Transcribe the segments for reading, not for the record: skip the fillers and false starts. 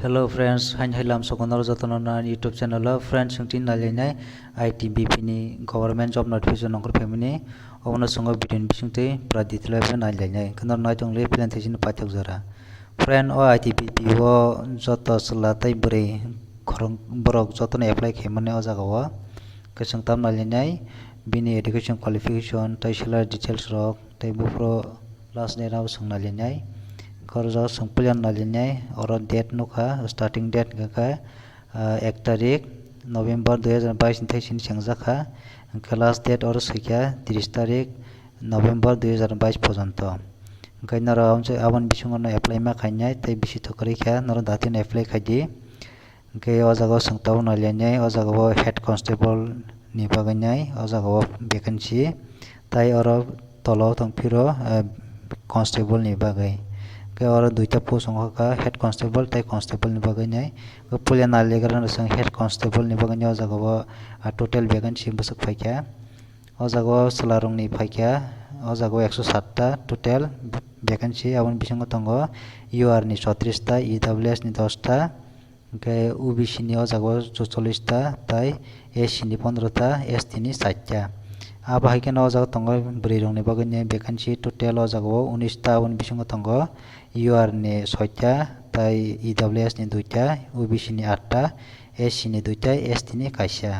Hello friends, hailam sokonor jotono YouTube channel friends sungti nalinai ITBP ni government job notification nongkor family obona songo video bisungte praditla be nalinai kanor naitung le presentation patok jara friend o ITBP o joto selatai bure khorong borok jotono apply khemane o jaga o kesang tam nalinai bini education qualification tai salary details rok tai bufro last name raw sung nalinai korjo sungpulyan nalinai oro date nukha starting date gaka 1 tarik November 2022 thaisin sengjakha class date oro sikha 30 tarik November 2022 পর্যন্ত gainara amche aban bisungo no apply ma khainai tai bisi thokari kha noro datin apply khaidi ke o jaga sungtabo nalinai o jaga head constable ni baganai o jaga vacancy tai oro tolo tongphiro constable ni bagai ke oro duita post ongka head constable tai constable ni bagai nai ko pulia naligara na sang head constable ni bagai o jaga total vacancy busuk phaikya o jaga salarong ni phaikya o jaga 107 ta total vacancy abon bisingo tongo UR ni 36 ta EWS ni 10 ta ke OBC ni o jaga 44 ta tai SC ni 15 ta ST ni 60 ta aba haikena o jaga tongo brirong ni bagai ni vacancy total o jaga 19 ta abon bisingo tongo UR ni 6 ta tai EWS ni 2 ta OBC ni 8 ta SC ni 2 ta ST ni kaisa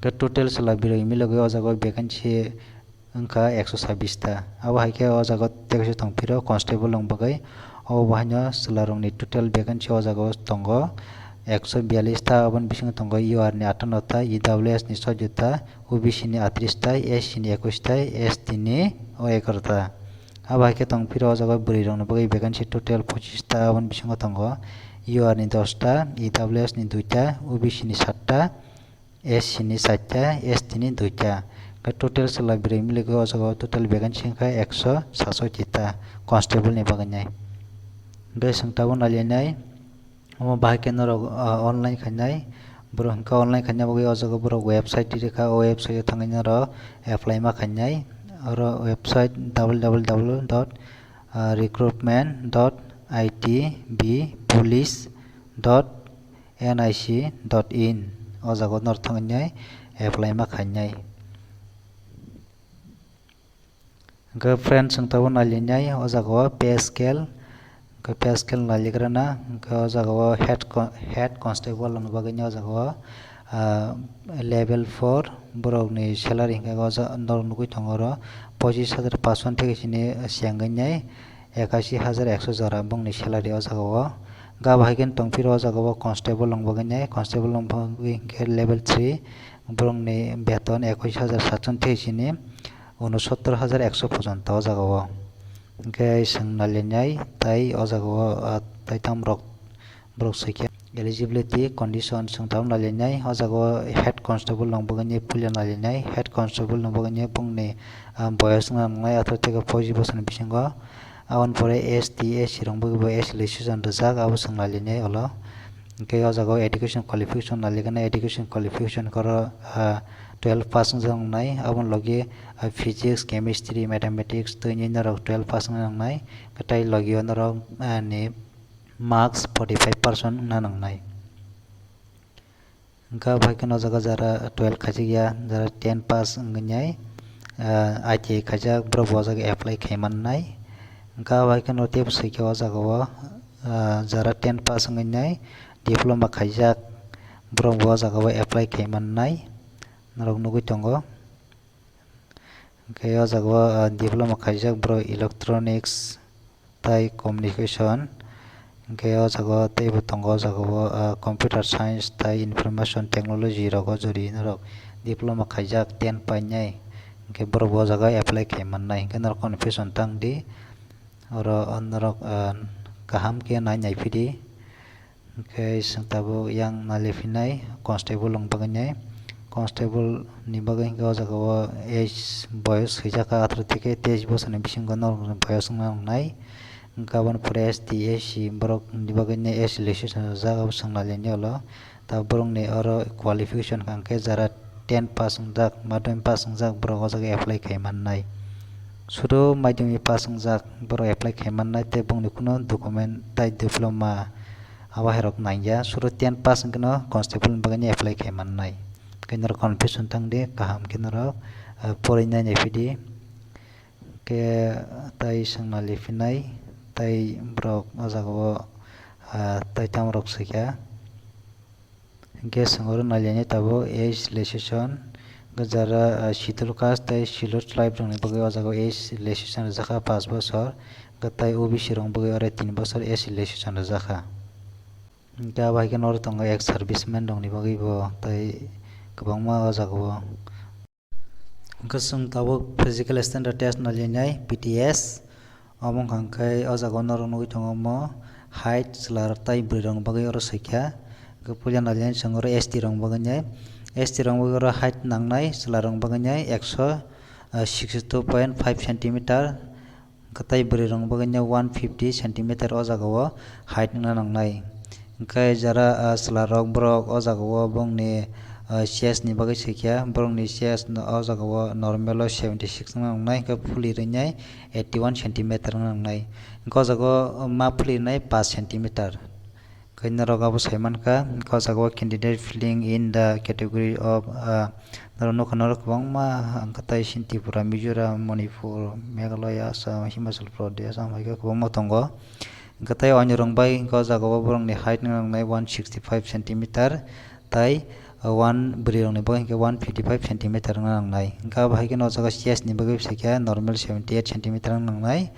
ke total sala biroi miloge o jaga vacancy angka 126 ta aba haike o jaga tekse tongphiro constable long bagai o bahanya salarong ni total vacancy o jaga tongo 142 ta abon bisingo tongo UR ni 58 ta EWS ni 14 ta OBC ni 38 ta SC ni 21 ta ST ni 11 ta aba haike tongphiro o jaga brirong ni bagai vacancy total 25 ta abon bisingo tongo UR ni 10 ta EWS ni 2 ta OBC ni 7 ta SC ni 7 ta ST ni 2 ta ke total sala biroi miloge o jaga total vacancy angka 167 ta constable ni bagai nai be sungtabo nalinai o bahake noro online khainai bro hingka online khainai bogi o jaga bro website rekha o website thangai noro apply ma khainai oro website www.recruitment.itbpolice.nic.in o jaga nor thangai apply ma khainai ke friend sungtabo nalinai o jaga pay scale ke pay scale naligrana ke o jaga head constable ang bagai o jaga level 4 borok ni salary hingka o jaga nor nugui thongoro 25500 থেকে sini siangnai 81100 jora bong ni salary o jaga ga bhaigen tongphiro o jaga constable long bagai constable long bagai ke level 3 borok ni beton 21700 থেকে sini 69100 পর্যন্ত o jaga ke sing nalinai tai o jaga tai tam borok sikya eligibility condition sungtam nalinai o jaga head constable long bagai pulia nalinai head constable long bagai bongni boyos ngai athar থেকে 25 বছর bisingo abon pore ST SC rong bagai S registration rijak abo sung nalinai olo ke o jaga education qualification naligana education qualification koro 12 pass jong nai abon logi physics chemistry mathematics tuni norok 12 pass jong nai katai logi norok ni marks 45% nanang nai ga bhaikeno jaga jara 12 khajiya jara 10 pass ngai ITI khajak bro bojaga apply khaiman nai ga bhaikeno tep sikya o jaga jara 10 pass ngai diploma khajak bro bojaga apply khaiman nai norok nugui tongo ke o jaga diploma khajak bro electronics tai communication ke o jaga teibo tongo jaga computer science tai information technology rogo jori norok diploma khajak 10 painai ke bro bo jaga apply khaiman nai ke nor confusion tangdi oro norok kaham ke nai phidi ke sungtabo yang nalifinai constable long bagai constable ni bagai o jaga age boyos hijaka 18 থেকে 23 বছর ni bisingo nor boyos nai gabon pore ST SC borok ni bagai S registration jaga sung nalinai olo ta borok ni oro qualification kangke jara 10 pass jak madhyamik pass jak borok o jaga apply khaiman nai sudo madhyamik pass jak borok apply khaiman nai te bongni kuno document tai diploma aba herok naija suru 10 pass keno constable bagani apply kaimanai kenor confusion tangde kaham kenor porinai nepidi ke tai sangna lifinai tai brok ojago tai tamrok sikya ke sangoro nalyani tabo age relation gajara shitul caste tai shilot tribe rong bagi ojago age relation jaka 5 bosor gatai OBC rong bagi ore 3 bosor age relation jaka ga bai kenor tongo ex serviceman rong ni bagi bo tai kwbangma ojago gosung tabo physical standard test nalyani PTS among hangkai ojago norong nugui tongo mo height slar tai brirong bagi oro sikya puja nalyani sangoro ST rong baganyai ST rong bagi oro height nangnai slarong baganyai 162.5 cm katai brirong baganyai 150 cm o jagao height nangnai kai jara slarok brok o jagao bongni chest ni bagai sikya bongni chest o jagao normal 76 nangnai ka phuli rinai 81 cm nangnai ko jago ma phuli nai 5 cm kaina rogabo saimanka ko jago candidate filling in the category of narono khonor kwbangma angkatai Tripura Mizoram Manipur Meghalaya Assam Himachal Pradesh amhaika kwbangma tongo angkatai onyorong bai ko jago borongni height nangnai 165 cm tai 1 brirongni bai 155 cm nangnai ga bai ke no jago chest ni bai sikya normal 78 cm nangnai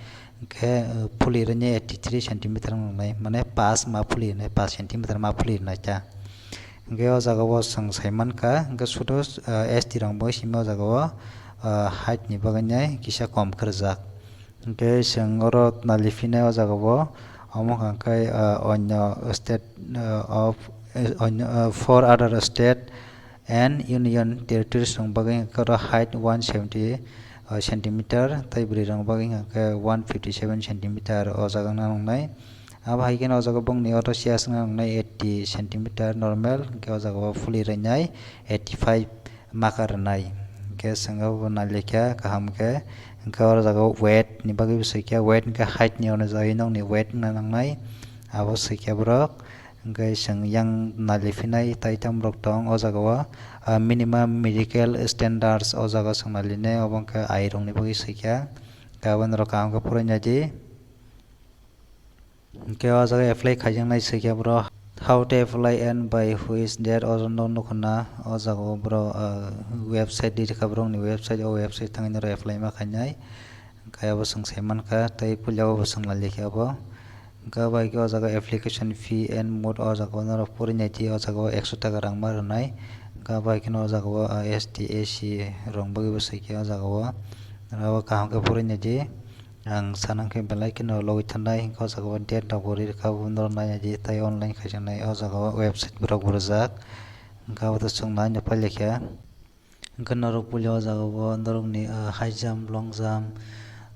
ke phuli rene 83 cm nangnai mane 5 ma phuli ne 5 cm ma phuli na cha ge o jaga bo sang saiman ka ge sudo ST rang bo sima jaga bo height ni baganya kisa kom kharjak ge sang oro nalifine o jaga bo amo kai onyo state of for other state and union territories rang baganya kara height 170 cm tai bri rang baging 157 cm o jaga nangnai aba haike o jaga bongni auto sias nangnai 80 cm normal ke o jaga fully rainai 85 makar nai ke sanga nalekya kaham ke o jaga weight ni bagi sikya weight ke height ni ono jai nong ni weight nangnai abo sikya brok gai sang yang nalifinai tai tam rok tong o jaga minimum medical standards o jaga sang naline obong ka airong ni bagi sikya gaban ro kam ka puranya ji ke o jaga apply khaijang nai sikya bro how to apply and by which there or no khona o jaga bro website di ka bro ni website o website tangin ro apply ma khainai kaya bo sang seman ka tai pulya bo sang nalikya bo ga bai ke o jaga application fee and mode o jaga naro purinya ji o jaga 100 taka rang mar nai ga bai ke o jaga STAC rong bagi bo sikya o jaga rawa kaham ka purinya ji ang sanang ke belai ke no logi thandai ko jaga date da bori ka bundor nai ji tai online khaijang nai o jaga website brok burjak ga bo sung nai nepal lekya ganaro pulya o jaga bo ndorong ni high jump long jump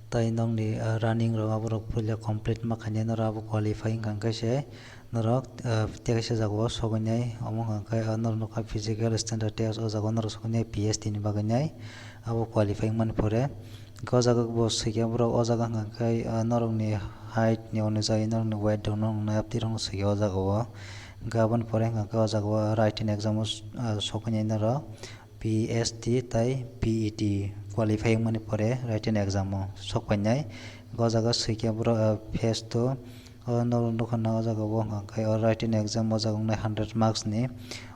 tai nong ni running ro aborok pulya complete ma khane no abo qualifying kan kaise norok tekaise jago sogonai among kai nor no ka physical standard test o jago nor sogonai PST ni baganai abo qualifying man pore ko jaga bo sikya bro o jaga kai norok ni height ni onujai nor ni weight dong nong na apti rong sikya o jago gaban pore ka o jago writing exam sogonai nor PST tai PET qualifying mani pore written exam sokpainai go jaga sikya bro face to no khana o jaga bo kai written exam o jaga 100 marks ni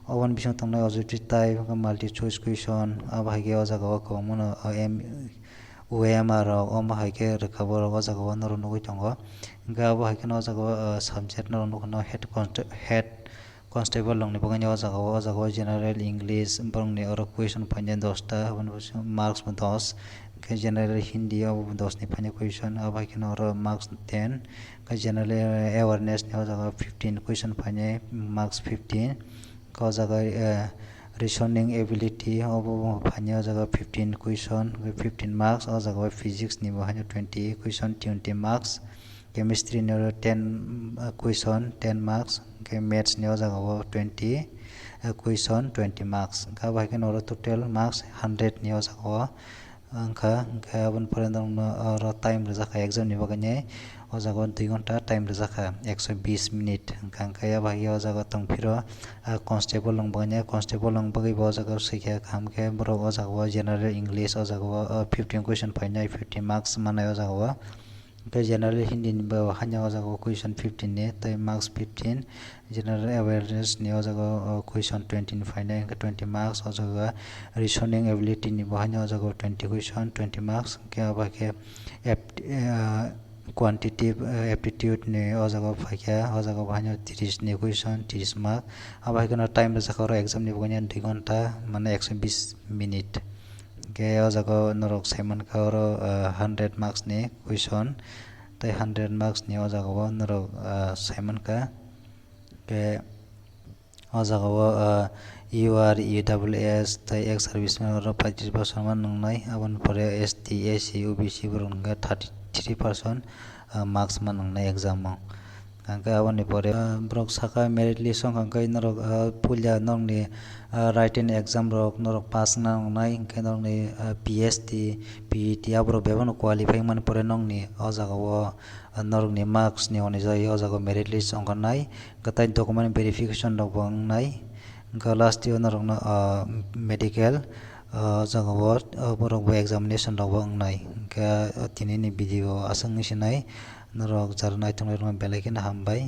obon bisong tangnai objective type multi choice question abhage o jaga ko mono OMR o ma haike recover o jaga no no tongo ga bo haike no jaga subject no no head constable long ni bogani o jaga general english bong ni oro question phane 10 ta marks 10 ke general hindi o 10 ni phane question abai ke oro marks 10 ke general awareness ni o jaga 15 question phane marks 15 ko jaga reasoning ability o phane o jaga 15 question 15 marks o jaga physics ni phane 20 question 20 marks chemistry ni 10 question 10 marks ke maths ni o jaga 20 question 20 marks ga bai ke no total marks 100 ni o jaga angka abon pore no time re jaka exam ni bagane o jaga 2 ghonta time rijaka 120 minute hingkha bahai o jaga tongphiro constable rok bangya constable rok bagui bo jaga sikha kaham khe borok o jaga general english o jaga 15 question fainai 50 marks manai o jaga general hindi ni bo hanya o jaga question 15 ni tei marks 15 general awareness ni o jaga question 20 ni fainai 20 marks o jaga reasoning ability ni bo hanya o jaga 20 question 20 marks ke abake quantitative aptitude ni o jaga faikha o jaga hanya 30 ni question 30 mark abake no time jaka exam ni boganya 2 ghonta mane 120 minute ke o jaga norok simon ka oro 100 marks ni question tei 100 marks ni o jaga norok simon ka ke o jaga UR UWS tei ex serviceman oro 35% man nangnai aboni pore ST SC OBC borok hingkha 33% marks man nangnai exam o hingkha aboni pore borok saka merit list hingkha norok puila norokni writing exam rok norok pass nangnai hingkhe norokni PST PET aborok bebano qualify mani pore nongni o jaga o norokni marks ni onijai o jaga merit list ongkha tei document verification rok bo wngnai hingkha last year norokno medical jaga o borok bo examination rok bo wngnai hingkha tini ni video aswk wngwi swnai norok jara naitok belai kheno hambai।